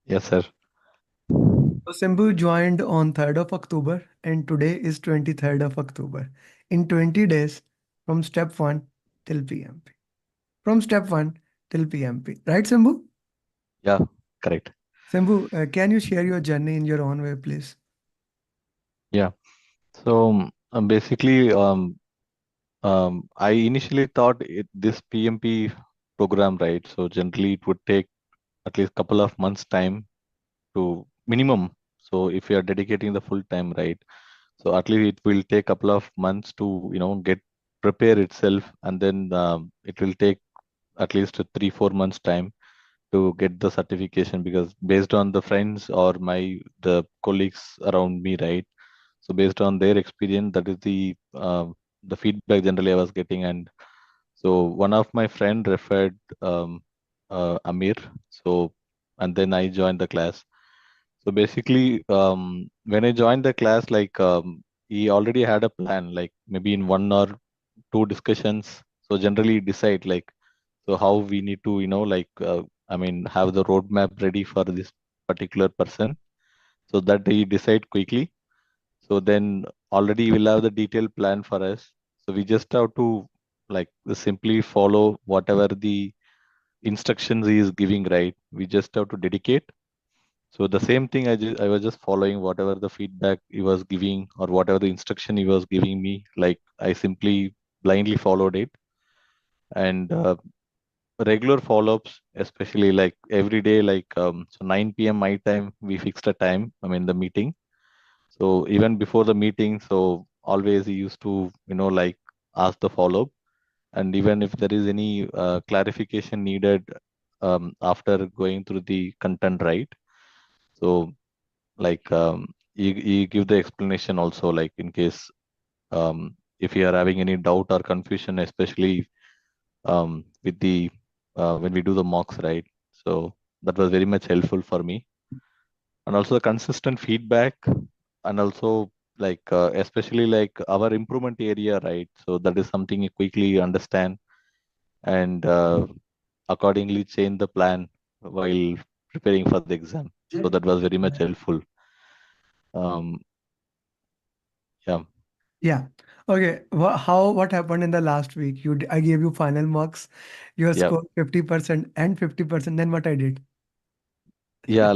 Yes, sir. So Simbu joined on 3rd of October and today is 23rd of October. In 20 days from step 1 till PMP. From step 1 till PMP. Right, Simbu? Yeah, correct. Simbu, can you share your journey in your own way, please? Yeah. So basically, I initially thought this PMP program, right? So generally, it would take at least couple of months time to minimum. So if you are dedicating the full time, right? So at least it will take couple of months to get prepare itself, and then it will take at least 3-4 months time to get the certification because based on the friends or the colleagues around me, right? So based on their experience, that is the feedback generally I was getting, and so one of my friend referred Amir. So and then I joined the class. So basically, when I joined the class, he already had a plan, like maybe in 1 or 2 discussions. So generally decide like so how we need to I mean have the roadmap ready for this particular person so that he decide quickly. So then already we'll have the detailed plan for us. So we just have to like simply follow whatever the instructions he is giving, right? We just have to dedicate. So the same thing I was just following whatever the feedback he was giving or whatever the instruction he was giving me. Like I simply blindly followed it, and regular follow-ups, especially like every day, so 9 p.m. my time, we fixed a time. I mean the meeting. So even before the meeting, so always he used to ask the follow-up, and even if there is any clarification needed after going through the content, right? So you give the explanation also, like in case if you are having any doubt or confusion, especially with the when we do the mocks, right? So that was very much helpful for me, and also the consistent feedback, and also especially like our improvement area, right? So that is something you quickly understand and accordingly change the plan while preparing for the exam. So that was very much helpful. Um, yeah, Yeah. Okay. What happened in the last week? I gave you final marks. You yeah, scored 50% and 50%. Then what I did? yeah.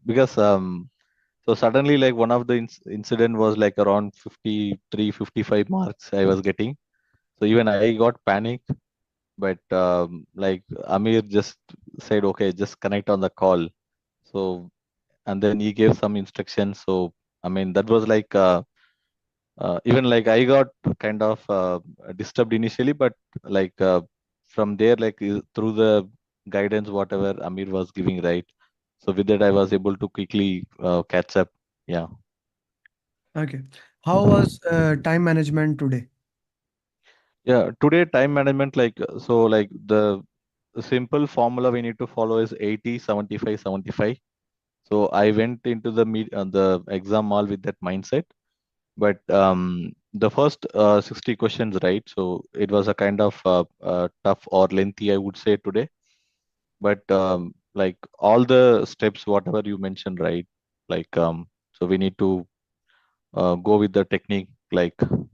Because so suddenly like one of the incident was like around 53, 55 marks I was getting. So even I got panic, but Amir just said, okay, just connect on the call. So and then he gave some instructions. So I mean that was even like I got kind of disturbed initially, but like from there, through the guidance, whatever Amir was giving, right? So with that, I was able to quickly catch up. Yeah. Okay. How was time management today? Yeah. Today, time management, the simple formula we need to follow is 80, 75, 75. So I went into the exam hall with that mindset. But the first 60 questions, right? So it was a kind of tough or lengthy, I would say today. But like all the steps, whatever you mentioned, right? So we need to go with the technique,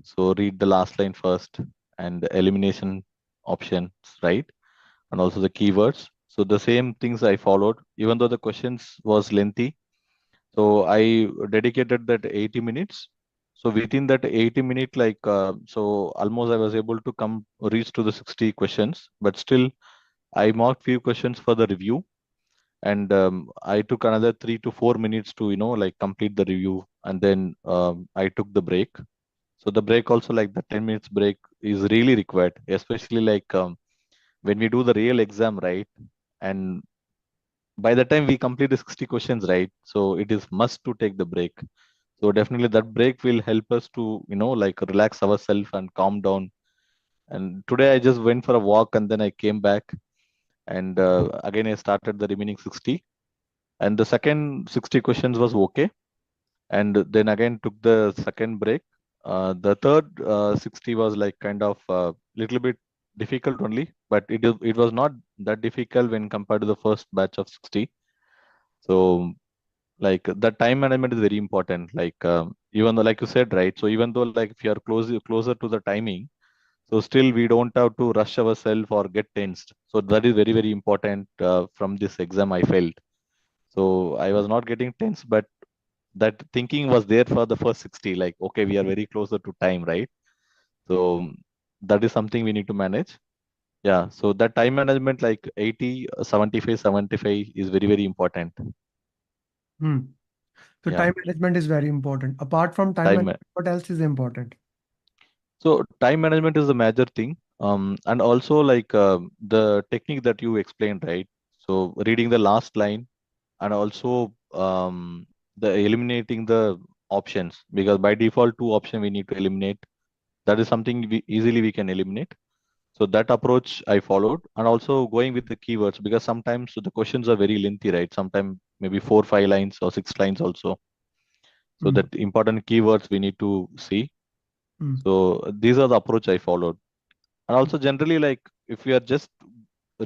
so read the last line first and the elimination options, right? And also the keywords. So the same things I followed, even though the questions was lengthy. So I dedicated that 80 minutes. So within that 80 minute, so almost I was able to come reach to the 60 questions, but still I marked few questions for the review, and I took another 3 to 4 minutes to complete the review, and then I took the break. So the break also, like the 10 minutes break is really required, especially when we do the real exam, right? And by the time we complete the 60 questions, right? So it is must to take the break. So definitely that break will help us to, relax ourselves and calm down. And today I just went for a walk and then I came back, and again I started the remaining 60. And the second 60 questions was okay. And then again took the second break. The third 60 was like kind of little bit difficult only, but it was not that difficult when compared to the first batch of 60. So like the time management is very important. Like even though, like you said, right? So even though like if you are closer to the timing, so still we don't have to rush ourselves or get tensed. So that is very, very important from this exam, I felt. So I was not getting tense, but that thinking was there for the first 60, like, okay, we are very closer to time, right? So that is something we need to manage. Yeah. So that time management, like 80, 75, 75 is very, very important. Hmm. So Yeah. time management is very important. Apart from time Time. management, what else is important? So time management is the major thing. And also like the technique that you explained, right? So reading the last line and also the eliminating the options, because by default two option we need to eliminate. That is something we easily we can eliminate. So that approach I followed, and also going with the keywords, because sometimes the questions are very lengthy, right? Sometimes maybe 4, 5 lines or 6 lines also. So Hmm. that important keywords we need to see. Hmm. So these are the approach I followed. And also generally, like if we are just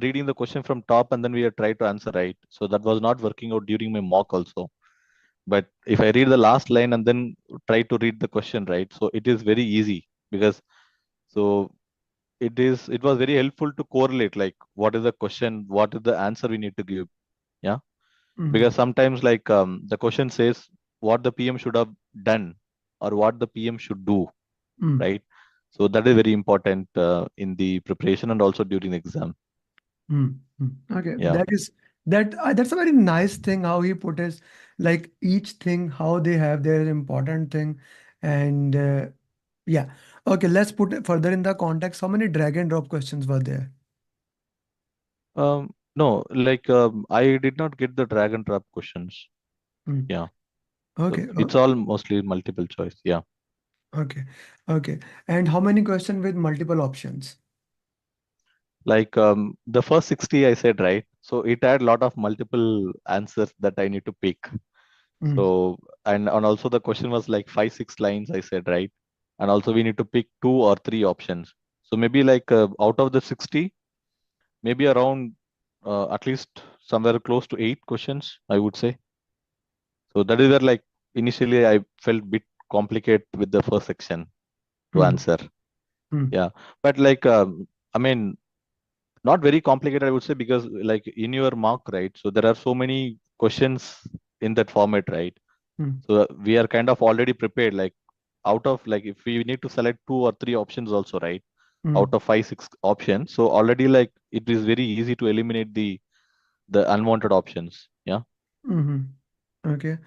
reading the question from top and then we are try to answer right, so that was not working out during my mock also. But if I read the last line and then try to read the question right, so it is very easy, because so it was very helpful to correlate like what is the question, what is the answer we need to give. Yeah. Hmm. Because sometimes like the question says what the PM should have done or what the PM should do, Hmm. right? So that is very important in the preparation and also during the exam. Hmm. Hmm. Okay, Yeah. that's a very nice thing how he put it, like each thing how they have their important thing, and yeah. Okay, let's put it further in the context. How many drag and drop questions were there? No, like I did not get the drag and drop questions. Hmm. Yeah. So Okay, it's all mostly multiple choice. Yeah. okay, okay. And how many questions with multiple options? Like the first 60 I said, right? So it had a lot of multiple answers that I need to pick. Hmm. So and also the question was like 5, 6 lines, I said, right? And also we need to pick 2 or 3 options. So maybe like out of the 60, maybe around at least somewhere close to 8 questions, I would say. So that is where like initially I felt bit complicated with the first section to Hmm. answer. Hmm. Yeah. But like I mean, not very complicated, I would say, because like in your mark, right? So there are so many questions in that format, right? Hmm. So we are kind of already prepared. Like out of like if we need to select 2 or 3 options also, right? Out Hmm. of 5, 6 options. So already like it is very easy to eliminate the unwanted options. Yeah. Hmm. Okay,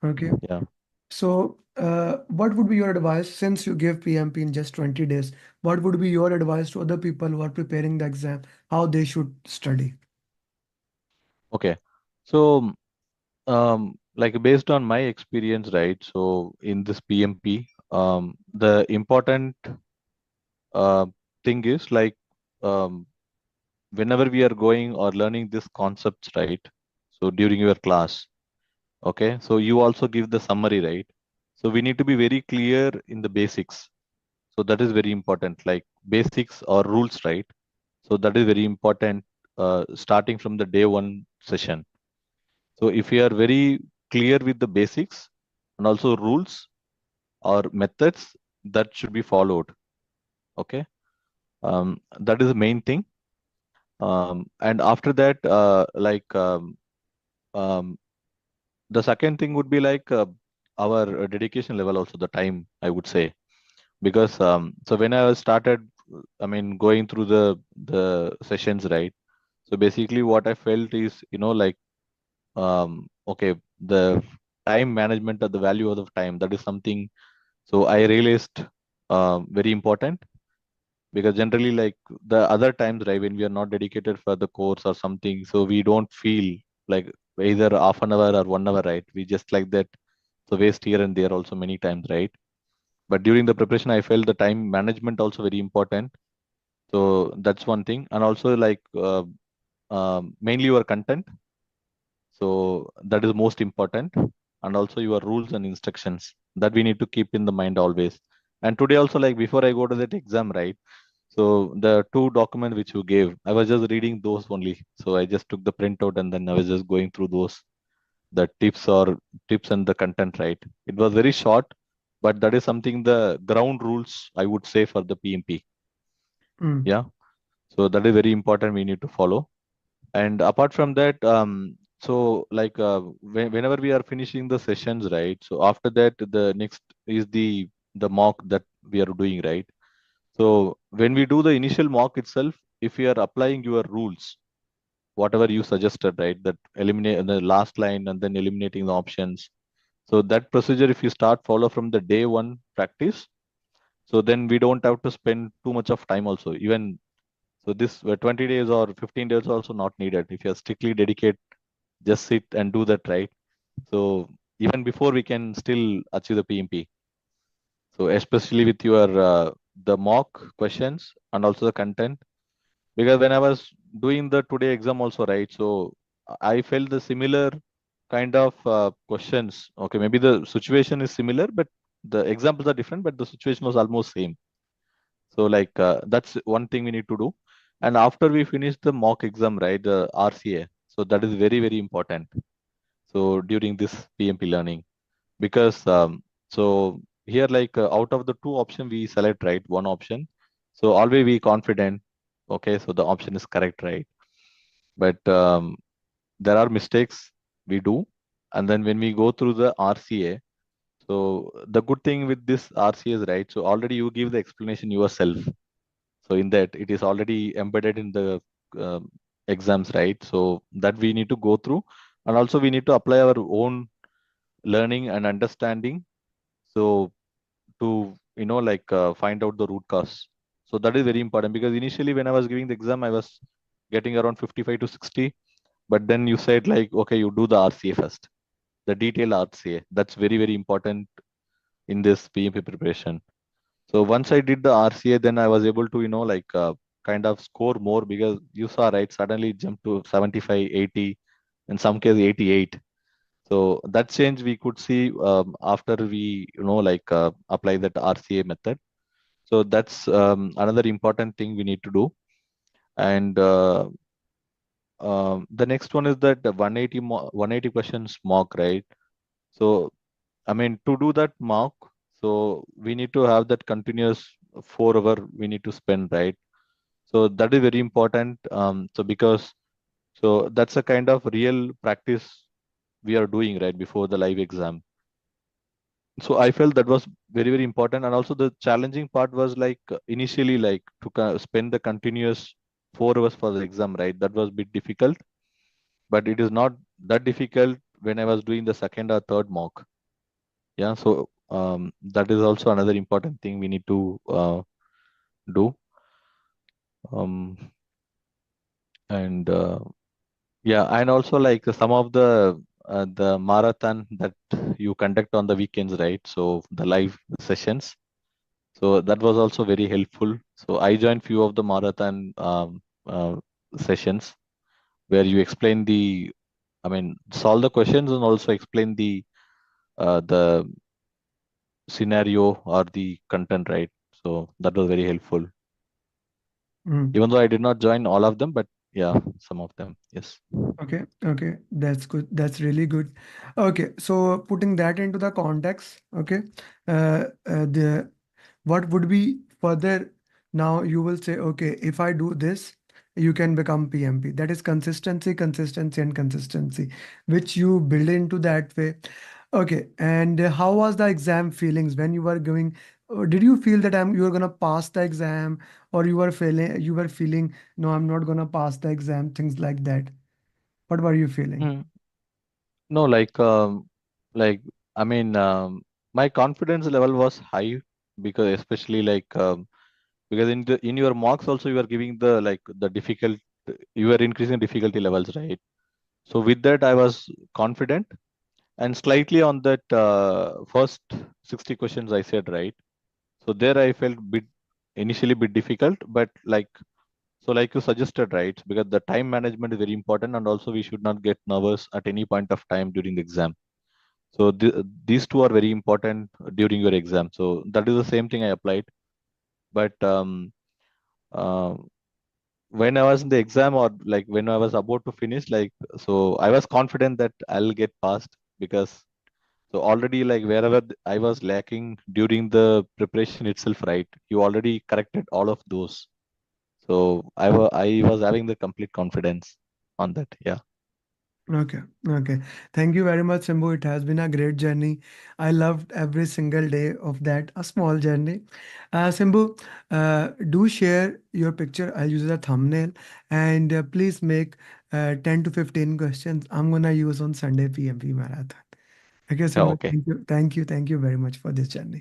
okay. Yeah. So, what would be your advice since you give PMP in just 20 days? What would be your advice to other people who are preparing the exam, how they should study? Okay. So like based on my experience, right? So in this PMP, the important uh, thing is like um, whenever we are going or learning these concepts, right? So during your class, okay. So you also give the summary, right? So we need to be very clear in the basics. So that is very important, like basics or rules, right? So that is very important starting from the day one session. So if you are very clear with the basics and also rules or methods that should be followed, okay, that is the main thing. And after that, um, the second thing would be like our dedication level, also the time, I would say, because so when I was started, I mean, going through the sessions, right? So basically, what I felt is, like okay, the time management or the value of the time, that is something. So I realized very important, because generally like the other times, right, when we are not dedicated for the course or something, so we don't feel like either half an hour or 1 hour, right? We just like that, so waste here and there also many times, right? But during the preparation I felt the time management also very important. So that's one thing. And also like mainly your content, so that is most important. And also your rules and instructions that we need to keep in the mind always. And today also, like before I go to that exam, right? So the 2 documents which you gave, I was just reading those only. So I just took the printout and then I was just going through those. the tips and the content, right? It was very short, but that is something the ground rules I would say for the PMP. Mm. Yeah. So that is very important. We need to follow. And apart from that, so like whenever we are finishing the sessions, right? So after that, the next is the mock that we are doing, right? So when we do the initial mock itself, if you are applying your rules, whatever you suggested, right? That eliminate the last line and then eliminating the options. So that procedure, if you start follow from the day one practice, so then we don't have to spend too much of time also. Even so, this 20 days or 15 days also not needed. If you are strictly dedicate, just sit and do that, right? So even before we can still achieve the PMP. So especially with your the mock questions and also the content, because when I was doing the today exam also, right? So I felt the similar kind of questions. Okay, maybe the situation is similar, but the examples are different, but the situation was almost same. So like that's one thing we need to do. And after we finish the mock exam, right, the RCA. So that is very, very important. So during this PMP learning, because so here like out of the two option we select, right, one option. So always be confident. Okay, so the option is correct, right? But there are mistakes we do. And then when we go through the RCA, so the good thing with this RCA is, right, so already you give the explanation yourself. So in that it is already embedded in the exams, right? So that we need to go through, and also we need to apply our own learning and understanding. So to like find out the root cause. So that is very important, because initially when I was giving the exam, I was getting around 55 to 60. But then you said like, okay, you do the RCA first, the detailed RCA. That's very, very important in this PMP preparation. So once I did the RCA, then I was able to, like kind of score more, because you saw, right, suddenly it jumped to 75, 80, in some case 88. So that change we could see after we, like apply that RCA method. So that's another important thing we need to do. And the next one is that the 180 questions mock, right? So I mean, to do that mock, so we need to have that continuous 4 hour we need to spend, right? So that is very important. So because so that's a kind of real practice we are doing right before the live exam. So I felt that was very, very important. And also the challenging part was like initially like to spend the continuous 4 hours for the exam, right? That was a bit difficult, but it is not that difficult when I was doing the second or third mock. Yeah, so that is also another important thing we need to do. Um, and yeah, and also like some of the marathon that you conduct on the weekends, right? So the live sessions. So that was also very helpful. So I joined few of the marathon sessions where you explain I mean, solve the questions and also explain the scenario or the content, right? So that was very helpful. Mm. Even though I did not join all of them, but yeah, some of them, yes. Okay, okay, that's good. That's really good. Okay, so putting that into the context, okay, the what would be further now you will say, okay, if I do this, you can become PMP. That is consistency, consistency, and consistency, which you build into that way. Okay, and how was the exam feelings when you were going? Did you feel that you were gonna pass the exam, or you were feeling no, I'm not gonna pass the exam, things like that. What were you feeling? Hmm. No, like I mean, my confidence level was high, because especially like because in your marks also you are giving the like the difficult, you are increasing difficulty levels, right? So with that I was confident, and slightly on that first 60 questions I said, right? So there I felt bit initially bit difficult, but like so like you suggested, right? Because the time management is very important, and also we should not get nervous at any point of time during the exam. So these two are very important during your exam. So that is the same thing I applied. But when I was in the exam, or like when I was about to finish, like, so I was confident that I'll get passed, because so already, like, wherever I was lacking during the preparation itself, right, you already corrected all of those. So I was having the complete confidence on that. Yeah. Okay, okay. Thank you very much, Simbu. It has been a great journey. I loved every single day of that, a small journey. Simbu, do share your picture. I'll use as a thumbnail. And please make 10 to 15 questions I'm gonna use on Sunday PMP Marathon. Okay, Yeah, Simbu, okay. thank you. Thank you. Thank you very much for this journey.